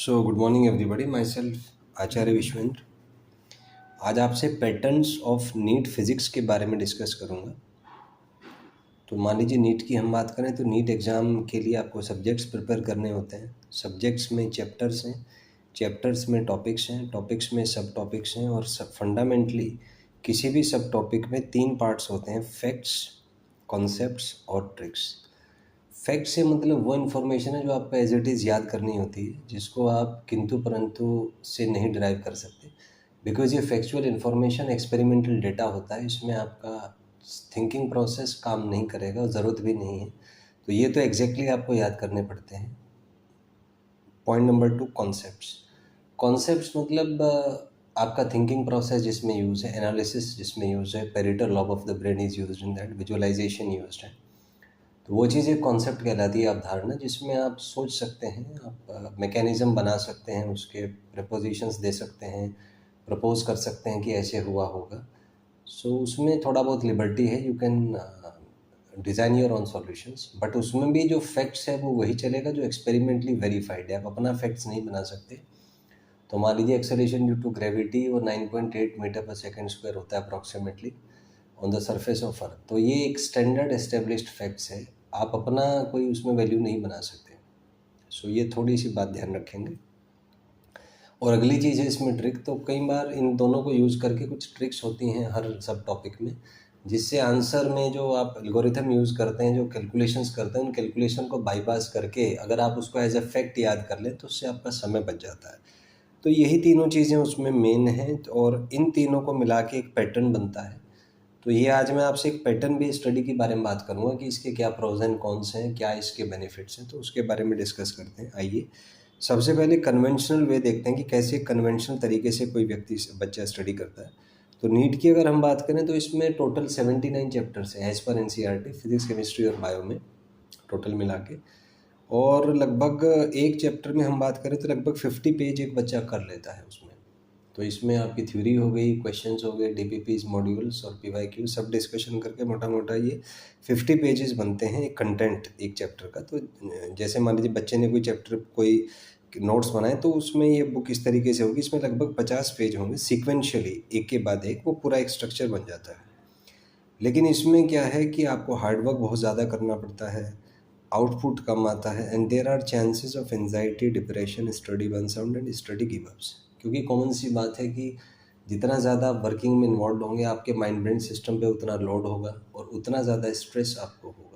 सो good morning everybody, myself Acharya Vishwendra. आज आपसे patterns of NEET physics के बारे में डिस्कस करूँगा। तो मान लीजिए नीट की हम बात करें तो नीट एग्ज़ाम के लिए आपको सब्जेक्ट्स प्रिपेयर करने होते हैं। सब्जेक्ट्स में चैप्टर्स हैं, चैप्टर्स में टॉपिक्स हैं, टॉपिक्स में सब टॉपिक्स हैं और सब फंडामेंटली किसी भी सब टॉपिक में 3 पार्ट्स होते हैं: फैक्ट्स, कॉन्सेप्ट्स और ट्रिक्स। फैक्ट से मतलब वो इन्फॉर्मेशन है जो आपको एज इट इज़ याद करनी होती है, जिसको आप किंतु परंतु से नहीं डिराइव कर सकते, बिकॉज ये फैक्चुअल इन्फॉर्मेशन एक्सपेरिमेंटल डेटा होता है। इसमें आपका थिंकिंग प्रोसेस काम नहीं करेगा और ज़रूरत भी नहीं है। तो ये तो एग्जैक्टली आपको याद करने पड़ते हैं। Point number 2, concepts. कॉन्सेप्ट्स मतलब आपका थिंकिंग प्रोसेस जिसमें यूज़ है, एनालिसिस जिसमें यूज़ है, parietal lobe of the brain is used in that, visualisation used है। तो वो चीज़ एक कॉन्सेप्ट कहलाती है, अवधारणा, जिसमें आप सोच सकते हैं, आप मैकेनिज़्म बना सकते हैं, उसके प्रपोजिशंस दे सकते हैं, प्रपोज कर सकते हैं कि ऐसे हुआ होगा। सो उसमें थोड़ा बहुत लिबर्टी है, you can design your on solutions, but उसमें भी जो फैक्ट्स है वो वही चलेगा जो एक्सपेरिमेंटली वेरीफाइड है। आप अपना फैक्ट्स नहीं बना सकते। तो मान लीजिए एक्सेलरेशन ड्यू टू ग्रेविटी वो 9.8 मीटर पर सेकेंड स्क्वायर होता है approximately on the surface of earth. तो ये एक स्टैंडर्ड एस्टेब्लिश्ड फैक्ट्स है, आप अपना कोई उसमें वैल्यू नहीं बना सकते। सो ये थोड़ी सी बात ध्यान रखेंगे। और अगली चीज़ है इसमें ट्रिक। तो कई बार इन दोनों को यूज़ करके कुछ ट्रिक्स होती हैं हर सब टॉपिक में, जिससे आंसर में जो आप एल्गोरिथम यूज़ करते हैं, जो कैलकुलेशंस करते हैं, उन कैलकुलेशन को बाईपास करके अगर आप उसको एज ए फैक्ट याद कर लें तो उससे आपका समय बच जाता है। तो यही तीनों चीज़ें उसमें मेन हैं और इन तीनों को मिला के एक पैटर्न बनता है। तो ये आज मैं आपसे एक पैटर्न बेस्ड स्टडी के बारे में बात करूंगा कि इसके क्या प्रोज एंड कॉन्स हैं, क्या इसके बेनिफिट्स हैं। तो उसके बारे में डिस्कस करते हैं। आइए सबसे पहले कन्वेंशनल वे देखते हैं कि कैसे कन्वेंशनल तरीके से कोई व्यक्ति बच्चा स्टडी करता है। तो नीट की अगर हम बात करें तो इसमें टोटल 79 चैप्टर्स हैं as per NCERT, physics, chemistry और बायो में टोटल मिला के। और लगभग एक चैप्टर में हम बात करें तो लगभग 50 पेज एक बच्चा कर लेता है उसमें। तो इसमें आपकी थ्योरी हो गई, क्वेश्चंस हो गए, डीपीपीज, मॉड्यूल्स और पीवाईक्यू सब डिस्कशन करके मोटा मोटा ये 50 पेजेस बनते हैं एक कंटेंट एक चैप्टर का। तो जैसे मान लीजिए बच्चे ने कोई चैप्टर कोई नोट्स बनाए तो उसमें ये बुक इस तरीके से होगी, इसमें लगभग 50 पेज होंगे सिक्वेंशियली, एक के बाद एक, वो पूरा एक स्ट्रक्चर बन जाता है। लेकिन इसमें क्या है कि आपको हार्डवर्क बहुत ज़्यादा करना पड़ता है, आउटपुट कम आता है, and there are chances of anxiety, depression, study burnout and study give ups. क्योंकि कॉमन सी बात है कि जितना ज़्यादा वर्किंग में इन्वॉल्व होंगे आपके माइंड ब्रेन सिस्टम पे उतना लोड होगा और उतना ज़्यादा स्ट्रेस आपको होगा।